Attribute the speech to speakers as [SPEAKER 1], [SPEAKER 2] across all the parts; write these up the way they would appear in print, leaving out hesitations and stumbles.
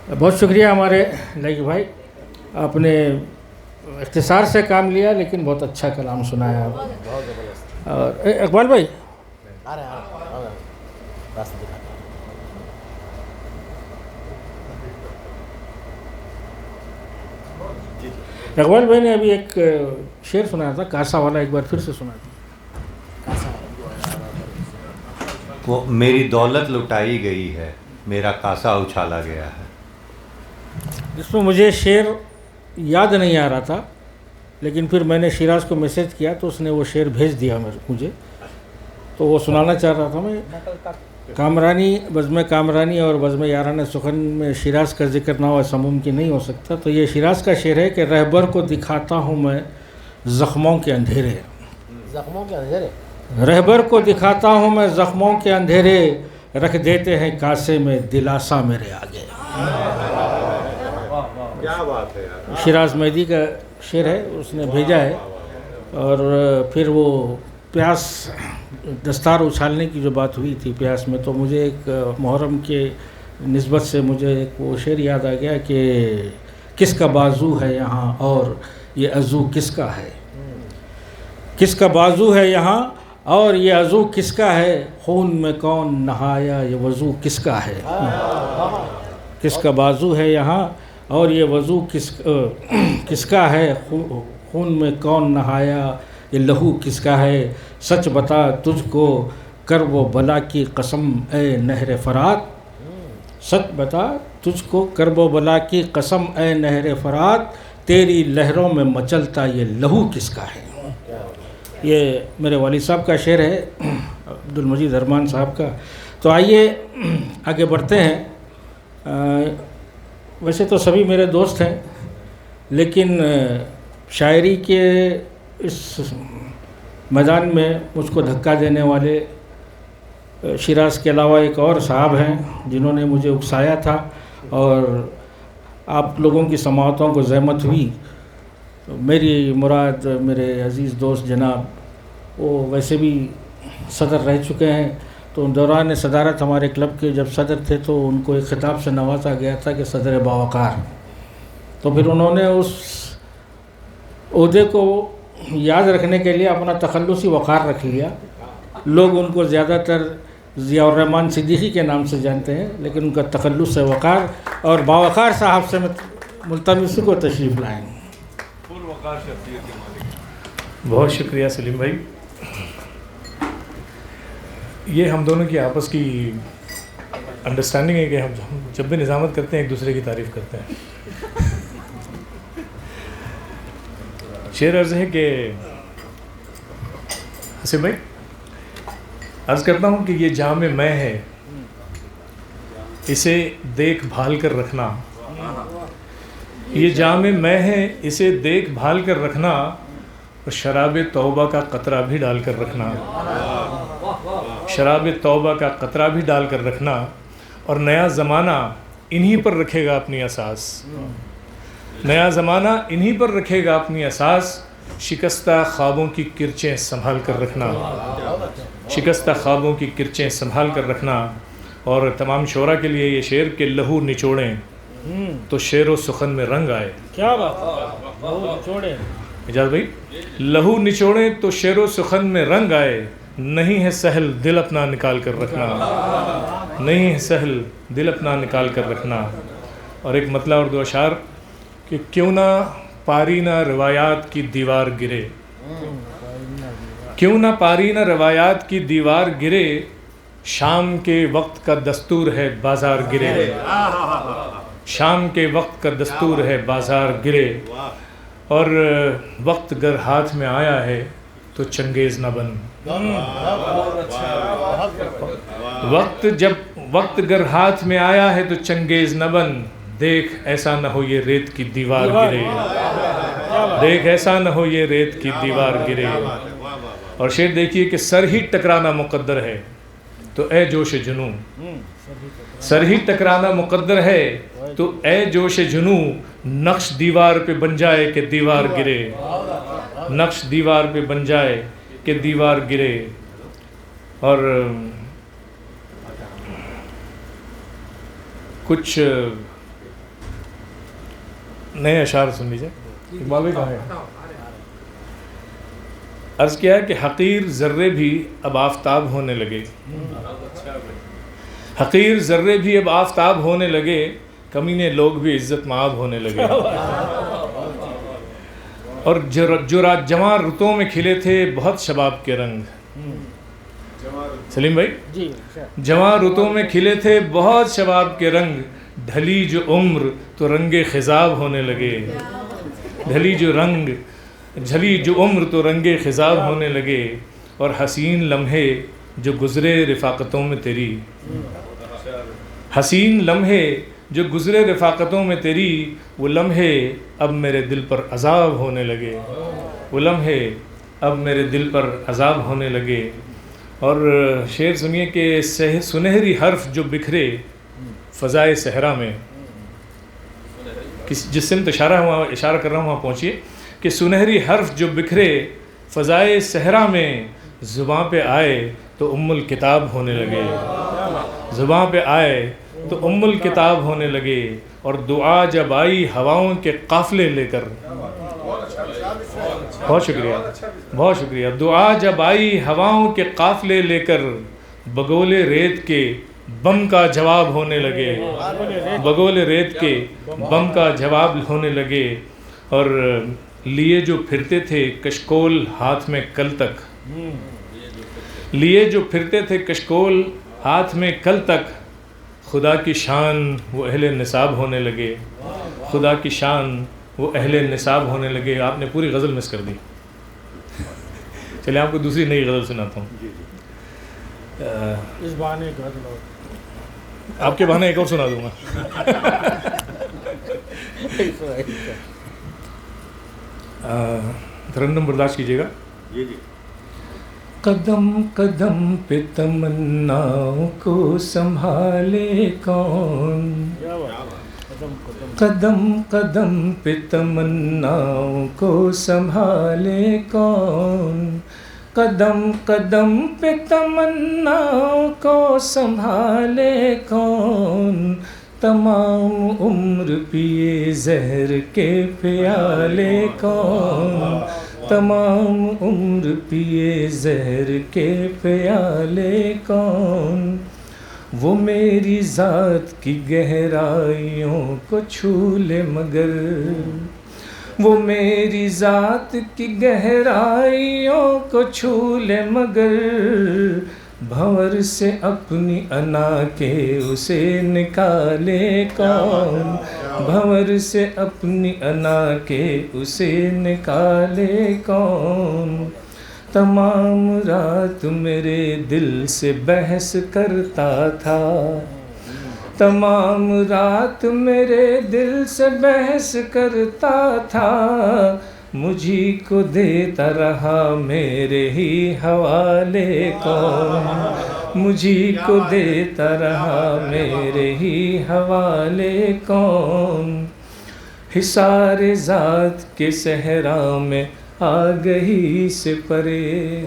[SPEAKER 1] بہت شکریہ ہمارے لائق بھائی، آپ نے اختصار سے کام لیا لیکن بہت اچھا کلام سنایا آپ۔
[SPEAKER 2] بہت زبردست۔
[SPEAKER 1] اور اقبال بھائی،
[SPEAKER 2] آ رہے ہیں راستہ دکھا۔
[SPEAKER 1] اقبال بھائی نے ابھی ایک شعر سنایا تھا کاسا والا، ایک بار پھر سے سنا تھا۔
[SPEAKER 3] وہ میری دولت لٹائی گئی ہے، میرا کاسا اچھالا گیا ہے۔
[SPEAKER 1] جس میں مجھے شعر یاد نہیں آ رہا تھا، لیکن پھر میں نے شیراز کو میسج کیا تو اس نے وہ شعر بھیج دیا مجھے، تو وہ سنانا چاہ رہا تھا میں۔ کامرانی، بزم کامرانی اور بزم یارانہ سخن میں شیراز کا ذکر نہ ہو ایسا ممکن نہیں ہو سکتا۔ تو یہ شیراز کا شعر ہے کہ رہبر کو دکھاتا ہوں میں زخموں کے اندھیرے،
[SPEAKER 2] زخموں کے اندھیرے،
[SPEAKER 1] رہبر کو دکھاتا ہوں میں زخموں کے اندھیرے، رکھ دیتے ہیں کاسے میں دلاسا میرے آگے۔
[SPEAKER 3] کیا بات ہے یار،
[SPEAKER 1] شیراز مہدی کا شعر ہے، اس نے بھیجا ہے۔ اور پھر وہ پیاس، دستار اچھالنے کی جو بات ہوئی تھی پیاس میں، تو مجھے ایک محرم کے نسبت سے مجھے ایک وہ شعر یاد آ گیا کہ کس کا بازو ہے یہاں اور یہ عضو کس کا ہے، کس کا بازو ہے یہاں اور یہ عضو کس کا ہے، خون میں کون نہایا یہ وضو کس کا ہے، کس کا بازو ہے یہاں اور یہ وضو کس کا ہے، خون میں کون نہایا یہ لہو کس کا ہے، سچ بتا تجھ کو کرب و بلا کی قسم اے نہر فرات، سچ بتا تجھ کو کرب و بلا کی قسم اے نہر فرات، تیری لہروں میں مچلتا یہ لہو کس کا ہے۔ یہ میرے والد صاحب کا شعر ہے، عبدالمجید ارمان صاحب کا۔ تو آئیے آگے بڑھتے ہیں۔ ویسے تو سبھی میرے دوست ہیں، لیکن شاعری کے اس میدان میں مجھ کو دھکا دینے والے شیراز کے علاوہ ایک اور صاحب ہیں جنہوں نے مجھے اکسایا تھا، اور آپ لوگوں کی سماعتوں کو زحمت ہوئی۔ میری مراد میرے عزیز دوست جناب، وہ ویسے بھی صدر رہ چکے ہیں، تو دوران صدارت ہمارے کلب کے جب صدر تھے تو ان کو ایک خطاب سے نوازا گیا تھا کہ صدر باوقار، تو پھر انہوں نے اس عہدے کو یاد رکھنے کے لیے اپنا تخلصی وقار رکھ لیا۔ لوگ ان کو زیادہ تر ضیاء الرحمن صدیقی کے نام سے جانتے ہیں، لیکن ان کا تخلص ہے وقار، اور باوقار صاحب سے ملتمس کو تشریف لائیں۔
[SPEAKER 4] بہت شکریہ سلیم بھائی، یہ ہم دونوں کی آپس کی انڈرسٹینڈنگ ہے کہ ہم جب بھی نظامت کرتے ہیں ایک دوسرے کی تعریف کرتے ہیں۔ شعر عرض ہے کہ حسین بھائی عرض کرتا ہوں کہ یہ جام میں ہے، اسے دیکھ بھال کر رکھنا، یہ جام میں ہے اسے دیکھ بھال کر رکھنا، اور شراب توبہ کا قطرہ بھی ڈال کر رکھنا، شراب توبہ کا قطرہ بھی ڈال کر رکھنا، اور نیا زمانہ انہی پر رکھے گا اپنی اساس، نیا زمانہ انہی پر رکھے گا اپنی اساس، شکستہ خوابوں کی کرچیں سنبھال کر رکھنا، شکستہ خوابوں کی کرچیں سنبھال کر رکھنا۔ اور تمام شعراء کے لیے یہ شعر کہ لہو نچوڑیں تو شعر و سخن میں رنگ آئے۔
[SPEAKER 1] کیا بات ہے، لہو نچوڑیں،
[SPEAKER 4] اجاز بھائی، لہو نچوڑیں تو شعر و سخن میں رنگ آئے، نہیں ہے سہل دل اپنا نکال کر رکھنا، نہیں ہے سہل دل اپنا نکال کر رکھنا۔ اور ایک مطلع اردو اشعار کہ کیوں نہ پارینہ روایات کی دیوار گرے، کیوں نہ پارینہ روایات کی دیوار گرے، شام کے وقت کا دستور ہے بازار گرے، شام کے وقت کا دستور ہے بازار گرے، اور وقت گر ہاتھ میں آیا ہے تو چنگیز نہ بن، وقت گر ہاتھ میں آیا ہے تو چنگیز نہ بن، دیکھ ایسا نہ ہو یہ ریت کی دیوار گرے، دیکھ ایسا نہ ہو یہ ریت کی دیوار گرے۔ اور شعر دیکھیے کہ سر ہی ٹکرانا مقدر ہے تو اے جوش جنوں، سر ہی ٹکرانا مقدر ہے تو اے جوش جنوں، نقش دیوار پہ بن جائے کہ دیوار گرے، نقش دیوار پہ بن جائے کہ دیوار گرے۔ اور کچھ نئے اشعار سن لیجیے. اقبال بھائی کہاں ہے؟ عرض کیا ہے کہ حقیر ذرے بھی اب آفتاب ہونے لگے. حقیر ذرے بھی اب آفتاب ہونے لگے, کمینے لوگ بھی عزت مآب ہونے لگے. اور جو جواں رتوں میں کھلے تھے بہت شباب کے رنگ. سلیم بھائی,
[SPEAKER 1] جی
[SPEAKER 4] جواں رتوں میں کھلے تھے بہت شباب کے رنگ, ڈھلی جو عمر تو رنگ خضاب ہونے لگے. ڈھلی جو عمر تو رنگ خضاب ہونے لگے. اور حسین لمحے جو گزرے رفاقتوں میں تیری, حسین لمحے جو گزرے رفاقتوں میں تیری, وہ لمحے اب میرے دل پر عذاب ہونے لگے. وہ لمحے اب میرے دل پر عذاب ہونے لگے. اور شعر سنیے کہ سنہری حرف جو بکھرے فضائے صحرا میں, جس سمت اشارہ کر رہا ہوں وہاں پہنچیے کہ سنہری حرف جو بکھرے فضائے صحرا میں, زباں پہ آئے تو ام الکتاب ہونے لگے. زباں پہ آئے تو ام الکتاب ہونے لگے. اور دعا جب آئی ہواؤں کے قافلے لے کر, بہت شکریہ بہت شکریہ, دعا جب آئی ہواؤں کے قافلے لے کر, بگولے ریت کے بم کا جواب ہونے لگے. بگولے ریت کے بم کا جواب ہونے لگے. اور لیے جو پھرتے تھے کشکول ہاتھ میں کل تک, لیے جو پھرتے تھے کشکول ہاتھ میں کل تک, خدا کی شان وہ اہل نصاب ہونے لگے. خدا کی شان وہ اہل نصاب ہونے لگے. آپ نے پوری غزل مس کر دی. چلے آپ کو دوسری نئی غزل سناتا ہوں.
[SPEAKER 1] اس بہانے ایک غزل اور,
[SPEAKER 4] آپ کے بہانے ایک اور سنا دوں گا. ترنم برداشت کیجیے گا. قدم قدم پہ تمناؤں کو سنبھالے کون, قدم قدم پہ تمناؤں کو سنبھالے کون, قدم قدم پہ تمناؤں کو سنبھالے کون, تمام عمر پیے زہر کے پیالے کون, تمام عمر پیے زہر کے پیالے کون. وہ میری ذات کی گہرائیوں کو چھو لے مگر, وہ میری ذات کی گہرائیوں کو چھو لے مگر, بھنور سے اپنی انا کے اسے نکالے کون, بھنور سے اپنی انا کے اسے نکالے کون. تمام رات میرے دل سے بحث کرتا تھا, تمام رات میرے دل سے بحث کرتا تھا, مجھی کو دیتا رہا میرے ہی حوالے کون, مجھی کو دیتا رہا میرے ہی حوالے کون. حصار ذات کے صحرا میں آ گئی سے پرے,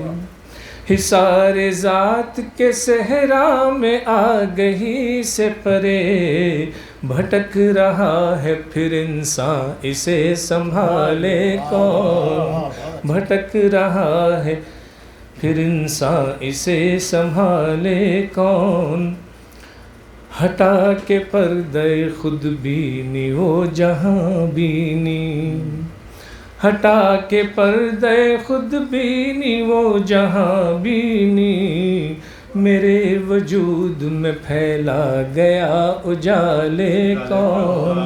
[SPEAKER 4] حصار ذات کے صحرا میں آ گئی سے پرے, بھٹک رہا ہے پھر انسان اسے سنبھالے کون, بھٹک رہا ہے پھر انسان اسے سنبھالے کون. ہٹا کے پردے خود بینی وہ جہاں بینی, ہٹا کے پردے خود بینی وہ جہاں بینی, میرے وجود میں پھیلا گیا اجالے کون,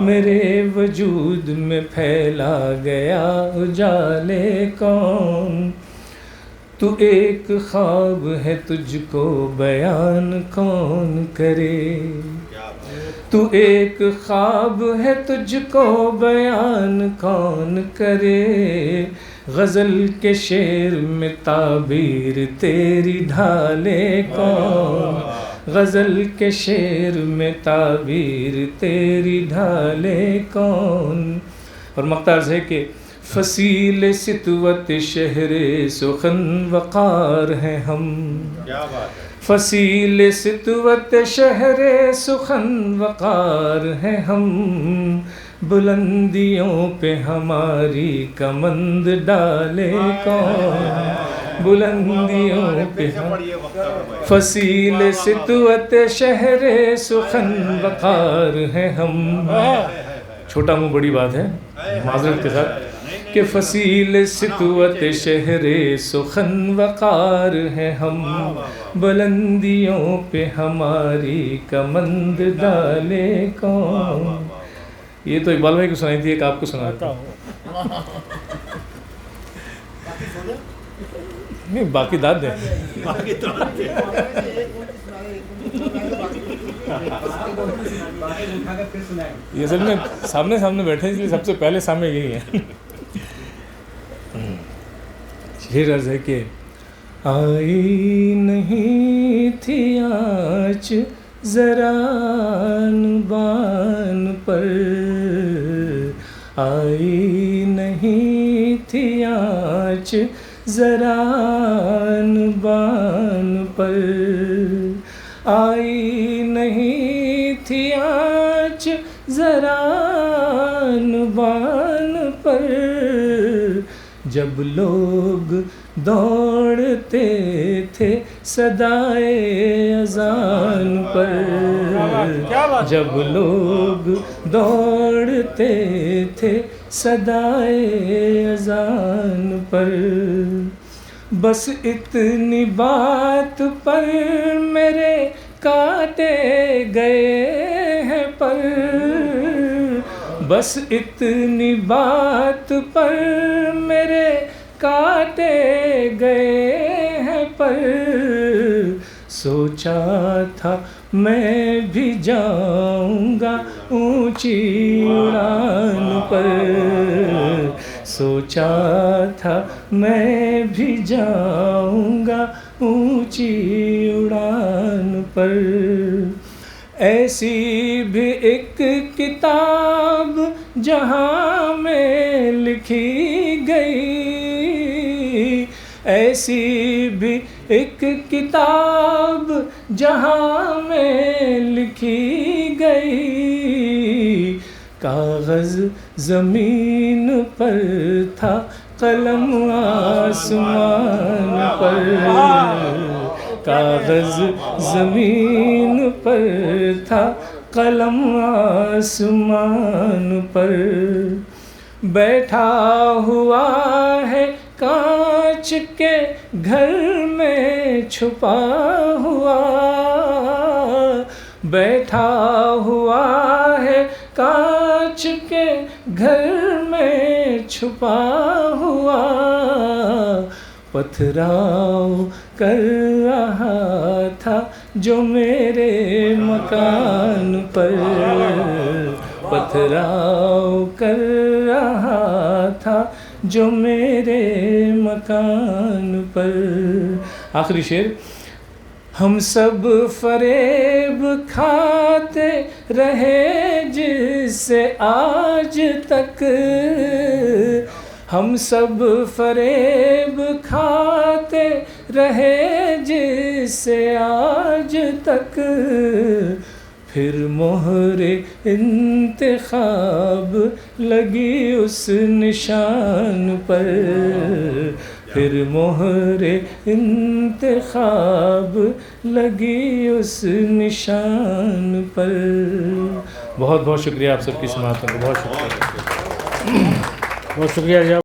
[SPEAKER 4] میرے وجود میں پھیلا گیا اجالے کون. تو ایک خواب ہے تجھ کو بیان کون کرے, تو ایک خواب ہے تجھ کو بیان کون کرے, غزل کے شعر میں تعبیر تیری ڈھالے کون, غزل کے شعر میں تعبیر تیری ڈھالے کون. اور مقتعز ہے کہ فصیل ستوت شہر سخن وقار ہیں ہم, فصیل ستوت شہر سخن وقار ہیں ہم، بلندیوں پہ ہماری کمند ڈالے کون، بلندیوں پہ فصیل ستوت شہر سخن وقار ہیں ہم. چھوٹا منہ بڑی بات ہے معذرت کے ساتھ کہ فصیل ستوت شہر سخن وقار ہیں ہم، بلندیوں پہ ہماری کمند ڈالے کون. یہ تو اقبال بھائی کو سنائی تھی، ایک آپ کو سناتا ہوں. نہیں باقی داد دیں. یہ اصل میں سامنے بیٹھے اس لیے سب سے پہلے سامنے یہی ہے. شعر عرض ہے کہ آئی نہیں تھی آنچ ذرا بان پر، آئی نہیں تھی آنچ ذرا بان پر، آئی نہیں تھی آنچ ذرا بان پر، جب لوگ دوڑتے تھے صدائے اذان پر، جب لوگ دوڑتے تھے صدائے اذان پر، بس اتنی بات پر میرے کاٹے گئے ہیں پر، بس اتنی بات پر میرے کاٹے گئے ہیں پر، سوچا تھا میں بھی جاؤں گا اونچی اڑان پر، سوچا تھا میں بھی جاؤں گا اونچی اڑان پر. ایسی بھی ایک کتاب جہاں میں لکھی گئی، ایسی بھی ایک کتاب جہاں میں لکھی گئی، کاغذ زمین پر تھا قلم آسمان پر، کاغذ زمین پر تھا قلم آسمان پر، بیٹھا ہوا ہے کانچ کے گھر میں چھپا ہوا، بیٹھا ہوا ہے کانچ کے گھر میں چھپا ہوا، پتھراؤ کر رہا تھا جو میرے مکان پر، پتھراؤ کر رہا تھا جو میرے مکان پر. آخری شعر. ہم سب فریب کھاتے رہے جس سے آج تک، ہم سب فریب کھاتے رہے جس سے آج تک، پھر مہر انتخاب لگی اس نشان پر، پھر مہر انتخاب لگی اس نشان پر. بہت بہت شکریہ آپ سب کی سماعتوں کا، بہت شکریہ.
[SPEAKER 1] بہت شکریہ.